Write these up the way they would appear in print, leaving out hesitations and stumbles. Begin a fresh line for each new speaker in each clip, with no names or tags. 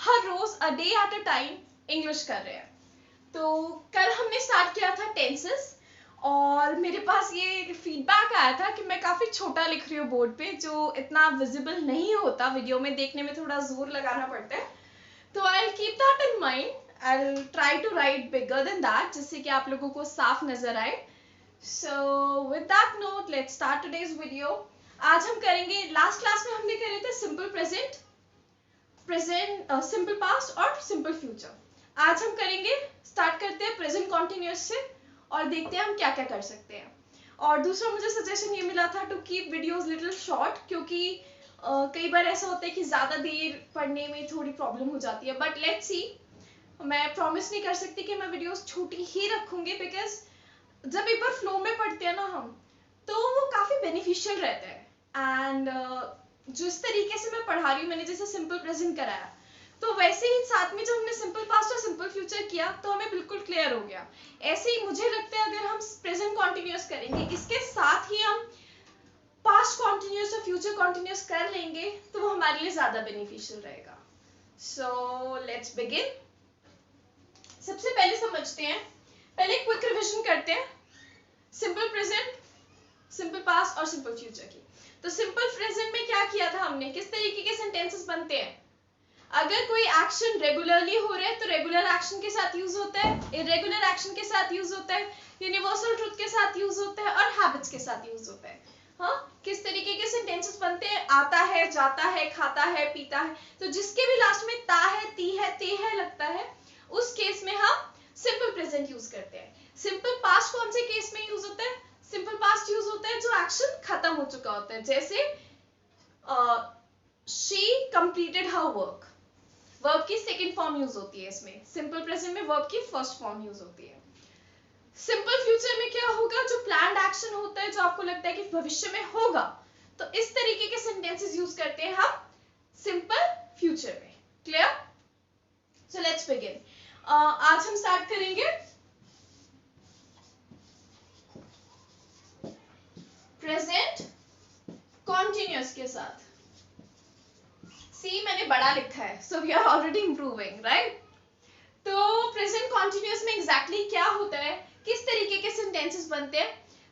हर रोज a day at a time English कर रहे हैं। तो कल हमने स्टार्ट किया था टेंसेस और मेरे पास ये फीडबैक आया था कि मैं काफ़ी छोटा लिख रही हूँ बोर्ड पे, जो इतना विजिबल नहीं होता, वीडियो में देखने में थोड़ा जोर लगाना पड़ता है। तो I keep that in mind, I try to write bigger than that, जिससे कि आप लोगों को साफ नजर आए। So with that note let's start today's video. आज हम करेंगे, लास्ट क्लास में हमने करे थे सिंपल प्रेजेंट, सिंपल पास्ट और सिंपल फ्यूचर। आज हम करेंगे, स्टार्ट करते हैं प्रेजेंट कॉन्टिन्यूअस से और देखते हैं हम क्या क्या कर सकते हैं। और दूसरा मुझे सजेशन ये मिला था to keep videos little short, क्योंकि कई बार ऐसा होता है कि ज़्यादा देर पढ़ने में थोड़ी प्रॉब्लम हो जाती है, बट लेट्स सी। मैं प्रॉमिस नहीं कर सकती कि मैं वीडियोस छोटी ही रखूंगी, बिकॉज जब एक बार फ्लो में पढ़ते हैं ना हम, तो वो काफ़ी बेनिफिशियल रहता है। एंड जिस तरीके से मैं पढ़ा रही हूँ, मैंने जैसे सिंपल प्रेजेंट कराया, तो वैसे ही साथ में जब हमने सिंपल पास्ट और सिंपल फ्यूचर किया तो हमें बिल्कुल क्लियर हो गया। ऐसे ही मुझे लगता है अगर हम प्रेजेंट कॉन्टिन्यूअस करेंगे, इसके साथ ही हम पास्ट कॉन्टिन्यूअस और फ्यूचर कॉन्टिन्यूअस कर लेंगे, तो वो हमारे लिए ज्यादा बेनिफिशियल रहेगा। So let's begin. सबसे पहले समझते हैं, पहले क्विक रिविजन करते हैं सिंपल प्रेजेंट, सिंपल पास्ट और सिंपल फ्यूचर की। तो सिंपल प्रेजेंट में क्या किया था हमने, किस तरीके के सेंटेंसेस बनते हैं। अगर कोई एक्शन रेगुलरली हो रहा है तो रेगुलर एक्शन के साथ यूज होता है, इरेगुलर एक्शन के साथ यूज होता है, यूनिवर्सल ट्रुथ के साथ यूज होता है और हैबिट्स के साथ यूज होता है। हाँ, किस तरीके के सेंटेंसेस बनते हैं, आता है, जाता है, खाता है, पीता है। तो जिसके भी लास्ट में ता है, ती है, ते है लगता है, उस केस में हम सिंपल प्रेजेंट यूज करते हैं। सिंपल पास्ट कौन से केस में यूज होता है, सिंपल पास्ट यूज होता है जो एक्शन खत्म हो चुका होता है, जैसे she completed her work. Verb की सेकंड फॉर्म यूज होती है इसमें, सिंपल प्रेजेंट में वर्ब की फर्स्ट फॉर्म यूज होती है। सिंपल फ्यूचर में क्या होगा, जो प्लान्ड एक्शन होता है, जो आपको लगता है कि भविष्य में होगा, तो इस तरीके के सेंटेंसेस यूज करते हैं हम सिंपल फ्यूचर में। क्लियर? So let's begin. आज हम स्टार्ट करेंगे प्रेजेंट कॉन्टिन्यूअस के साथ। सी मैंने बड़ा लिखा है, so we are already improving, right? तो प्रेजेंट कॉन्टिन्यूअस में एग्जैक्टली क्या होता है, किस तरीके के सेंटेंसेस बनते हैं।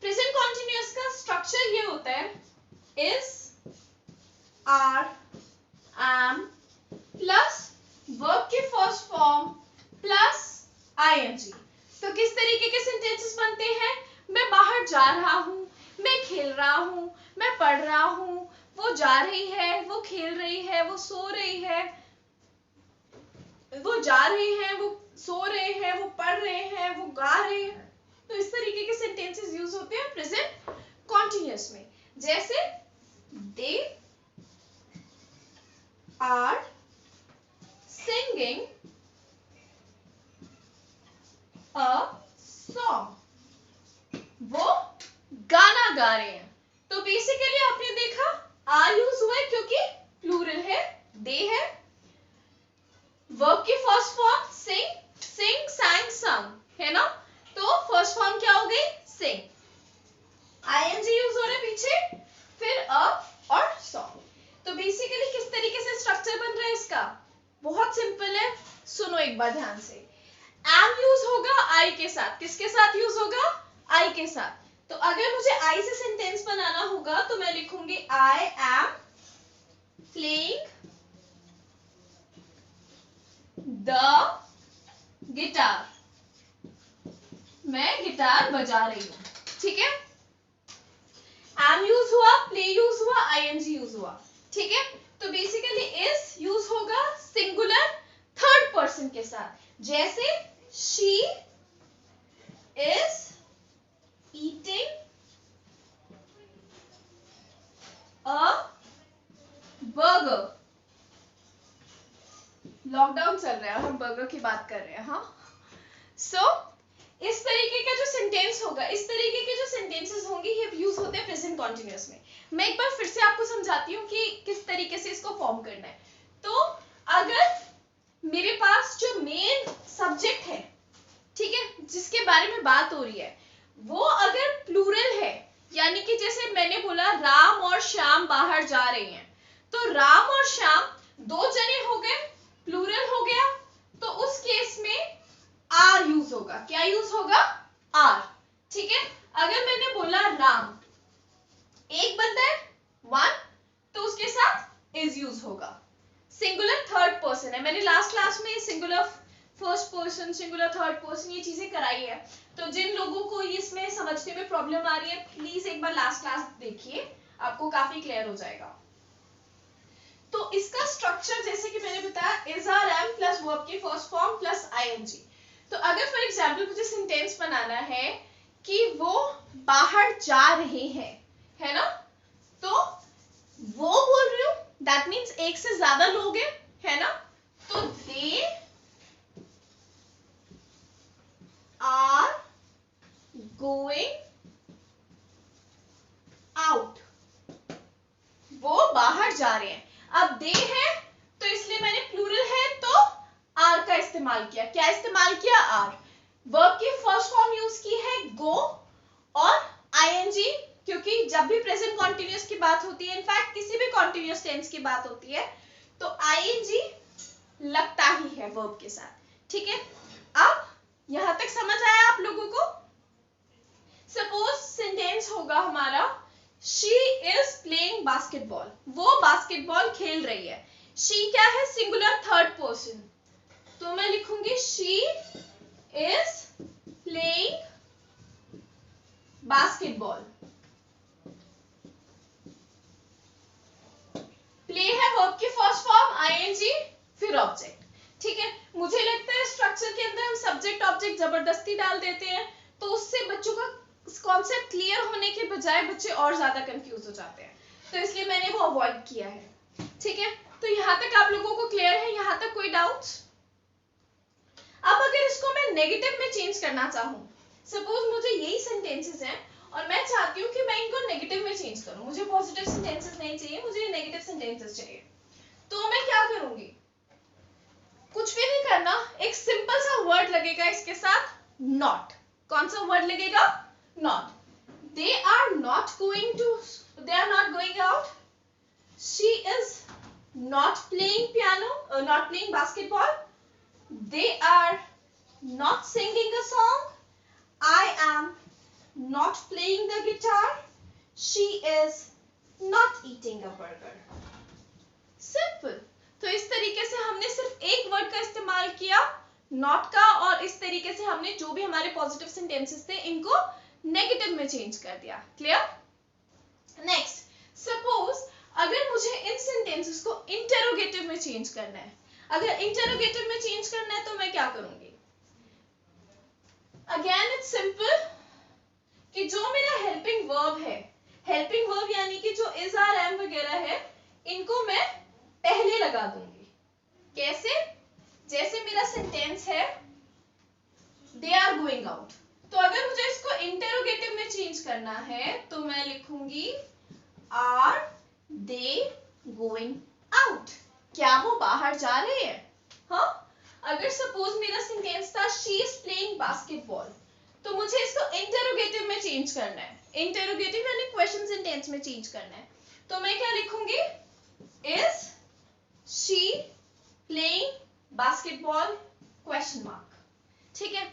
प्रेजेंट कॉन्टिन्यूअस का स्ट्रक्चर ये होता है, is, are, am plus verb की फर्स्ट फॉर्म प्लस आईएनजी। तो किस तरीके के सेंटेंसेस बनते हैं, मैं बाहर जा रहा हूँ, मैं खेल रहा हूँ, मैं पढ़ रहा हूँ, वो जा रही है, वो खेल रही है, वो सो रही है, वो जा रहे हैं, वो सो रहे हैं, वो पढ़ रहे हैं, वो गा रहे हैं। तो इस तरीके के सेंटेंसेस यूज होते हैं प्रेजेंट कॉन्टिन्यूअस में, जैसे they are singing a song. वो गाना गा रहे हैं। तो बेसिकली आपने देखा आर यूज हुआ है क्योंकि प्लूरल है, दे है, वर्ब की फर्स्ट फॉर्म सिंग, सिंग, sang, sung है ना, तो फर्स्ट फॉर्म क्या हो गई, सिंग, आईएनजी यूज हो रहा है पीछे, फिर अ और सॉन्ग। तो बेसिकली किस तरीके से स्ट्रक्चर बन रहा है इसका, बहुत सिंपल है, सुनो एक बार ध्यान से। एम यूज होगा आई के साथ, किसके साथ यूज होगा, आई के साथ। तो अगर मुझे आई से सेंटेंस बनाना होगा तो मैं लिखूंगी आई एम प्लेइंग द गिटार, मैं गिटार बजा रही हूं, ठीक है। एम यूज हुआ, प्ले यूज हुआ, आईएनजी यूज हुआ, ठीक है। तो बेसिकली इज यूज होगा सिंगुलर थर्ड पर्सन के साथ, जैसे she is eating a burger. Lockdown चल रहा है और हम बर्गर की बात कर रहे हैं, हाँ। सो इस तरीके का जो सेंटेंस होगा, इस तरीके के जो सेंटेंसेस होंगे, ये यूज होते हैं प्रेजेंट कॉन्टिन्यूअस में। मैं एक बार फिर से आपको समझाती हूँ कि किस तरीके से इसको फॉर्म करना है। तो अगर मेरे पास जो मेन सब्जेक्ट है, ठीक है, जिसके बारे में बात हो रही है, वो अगर प्लूरल है, यानी कि जैसे मैंने बोला राम और श्याम बाहर जा रहे हैं, तो राम और श्याम दो जने हो गए, प्लूरल पर्सन है। मैंने लास्ट क्लास में singular first person, singular third person ये चीजें कराई है, तो जिन लोगों को इसमें समझने में प्रॉब्लम आ रही है प्लीज एक बार लास्ट क्लास देखिए, आपको काफी क्लियर हो जाएगा। तो इसका स्ट्रक्चर जैसे कि मैंने बताया is are am plus verb की फर्स्ट फॉर्म प्लस आईएनजी। तो अगर फॉर एग्जांपल मुझे सेंटेंस बनाना है कि वो बाहर जा रहे हैं, है ना, तो वो बोल रही हूं, दैट मीन्स एक से ज्यादा लोग हैं, है ना, तो दे आर गोइंग आउट, वो बाहर जा रहे हैं। अब दे है तो इसलिए मैंने प्लूरल है तो आर का इस्तेमाल किया। क्या इस्तेमाल किया? आर। वर्ब की फर्स्ट फॉर्म यूज की है गो और आईएनजी, क्योंकि जब भी प्रेजेंट कॉन्टिन्यूअस की बात होती है, इनफैक्ट किसी भी कॉन्टिन्यूअस टेंस की बात होती है, तो आईएनजी लगता ही है वर्ब के साथ, ठीक है। अब यहां तक समझ आया आप लोगों को? सपोज सेंटेंस होगा हमारा शी इज प्लेइंग बास्केटबॉल, वो बास्केटबॉल खेल रही है। शी क्या है? सिंगुलर थर्ड पर्सन, तो मैं लिखूंगी she is playing basketball. Play है वर्ब की फर्स्ट फॉर्म, आईएनजी फिर ऑब्जेक्ट, ठीक है। मुझे लगता है स्ट्रक्चर के अंदर हम सब्जेक्ट ऑब्जेक्ट जबरदस्ती डाल देते हैं, तो उससे बच्चों का कॉन्सेप्ट क्लियर होने के बजाय बच्चे और ज्यादा कंफ्यूज हो जाते हैं, तो इसलिए मैंने वो अवॉइड किया है, ठीक है। तो यहां तक आप लोगों को क्लियर है? यहां तक कोई डाउट्स? अब अगर इसको मैं नेगेटिव में चेंज करना चाहूं, सपोज मुझे यही सेंटेंसेस हैं और मैं चाहती हूँ कि मैं इनको नेगेटिव में चेंज करूं, मुझे पॉजिटिव सेंटेंसेस नहीं चाहिए, मुझे नेगेटिव सेंटेंसेस चाहिए, तो मैं क्या करूंगी? कुछ भी नहीं करना, एक सिंपल सा वर्ड लगेगा इसके साथ, नॉट। कौन सा वर्ड लगेगा? Not. They are not going to, they are not going out, she is not playing piano, not playing basketball, they are not singing a song, I am not playing the guitar, she is not eating a burger. Simple. तो इस तरीके से हमने सिर्फ एक word का इस्तेमाल किया नॉट का, और इस तरीके से हमने जो भी हमारे पॉजिटिव सेंटेंसेस थे इनको नेगेटिव में चेंज कर दिया। क्लियर? नेक्स्ट, सपोज अगर मुझे इन सेंटेंसेस को इंटेरोगेटिव में चेंज करना है, अगर इंटेरोगेटिव में चेंज करना है तो मैं क्या करूंगी? अगेन इट्स सिंपल, कि जो मेरा हेल्पिंग वर्ब है, हेल्पिंग वर्ब यानी कि जो इज आर एम वगैरह है, इनको मैं पहले लगा दूंगी। कैसे? जैसे मेरा सेंटेंस है दे आर गोइंग आउट, तो अगर मुझे इसको इंटेरोगेटिव में चेंज करना है तो मैं लिखूंगी आर दे गोइंग आउट, क्या वो बाहर जा रहे हैं? हाँ, अगर सपोज मेरा सेंटेंस था शी इज प्लेइंग बास्केटबॉल, तो मुझे इसको इंटेरोगेटिव में चेंज करना है, इंटेरोगेटिव यानी क्वेश्चन सेंटेंस में चेंज करना है, तो मैं क्या लिखूंगी? Is she playing basketball question mark, ठीक है।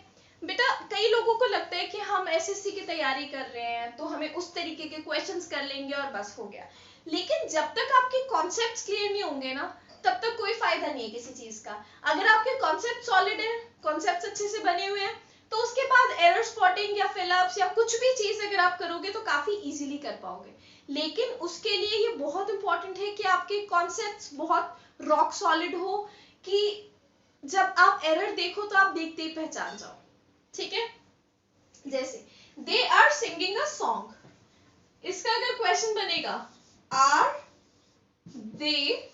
बेटा कई लोगों को लगता है कि हम एसएससी की तैयारी कर रहे हैं तो हमें उस तरीके के क्वेश्चंस कर लेंगे और बस हो गया, लेकिन जब तक आपके कॉन्सेप्ट्स क्लियर नहीं होंगे ना, तब तक कोई फायदा नहीं है किसी चीज का। अगर आपके कॉन्सेप्ट सॉलिड है, कॉन्सेप्ट्स अच्छे से बने हुए हैं, तो उसके बाद एरर स्पॉटिंग या फिलअप्स या कुछ भी चीज अगर आप करोगे तो काफी इजीली कर पाओगे, लेकिन उसके लिए ये बहुत इंपॉर्टेंट है कि आपके कॉन्सेप्ट्स बहुत रॉक सॉलिड हो, कि जब आप एरर देखो तो आप देखते ही पहचान जाओ, ठीक है। जैसे they are singing a song, इसका अगर क्वेश्चन बनेगा are they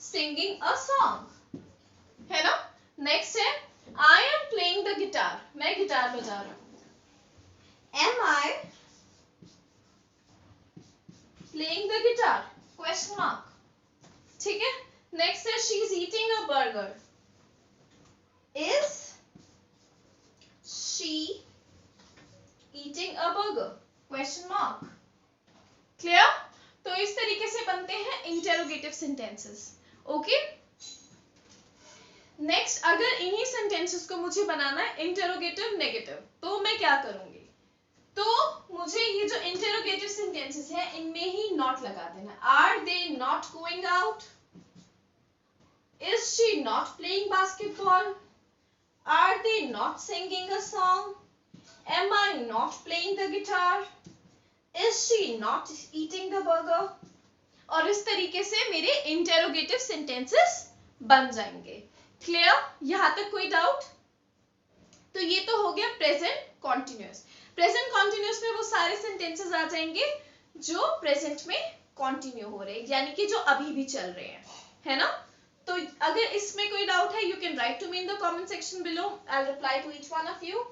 singing a song, है ना। नेक्स्ट है I am playing the guitar, मैं गिटार बजा रहा हूं, am I playing the guitar question mark, ठीक है। नेक्स्ट है she is eating a burger, is she eating a burger question mark. Clear? तो इस तरीके से बनते हैं इंटेरोगेटिव सेंटेंसेस, ओके। नेक्स्ट, अगर इन्हीं सेंटेंसेस को मुझे बनाना है इंटेरोगेटिव नेगेटिव, तो मैं क्या करूंगी? तो मुझे ये जो इंटेरोगेटिव सेंटेंसेस हैं इनमें ही नॉट लगा देना। Are they not going out, Is she not playing basketball? Are they not singing a song? Am I not playing the guitar? Is she not eating the burger? और इस तरीके से मेरे interrogative sentences बन जाएंगे। Clear? यहां तक कोई डाउट? तो ये तो हो गया प्रेजेंट कॉन्टिन्यूअस। प्रेजेंट कॉन्टिन्यूअस में वो सारे सेंटेंसेस आ जाएंगे जो प्रेजेंट में कॉन्टिन्यू हो रहे हैं, यानी कि जो अभी भी चल रहे हैं, है ना? तो अगर इसमें कोई डाउट है, you can write to me in the comment section below, I will reply to each one of you.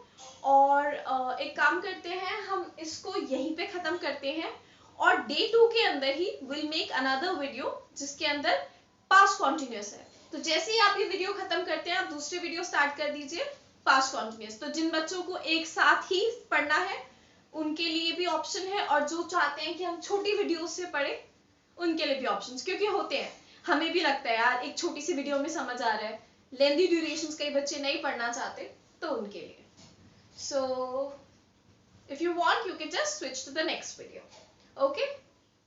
और एक काम करते हैं, हम इसको यहीं पे खत्म करते हैं और डे 2 के अंदर he will make another video जिसके अंदर पास्ट कॉन्टिन्यूअस है। तो जैसे ही आप ये वीडियो खत्म करते हैं, आप दूसरे वीडियो स्टार्ट कर दीजिए पास्ट कॉन्टिन्यूअस। तो जिन बच्चों को एक साथ ही पढ़ना है उनके लिए भी ऑप्शन है, और जो चाहते हैं कि हम छोटी वीडियो से पढ़े उनके लिए भी ऑप्शन, क्योंकि होते हैं, हमें भी लगता है यार एक छोटी सी वीडियो में समझ आ रहा है, लेंथी ड्यूरेशंस कई बच्चे नहीं पढ़ना चाहते, तो उनके लिए। सो if you want, you can just switch to the next video. Okay,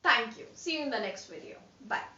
thank you, see you in the next video, bye.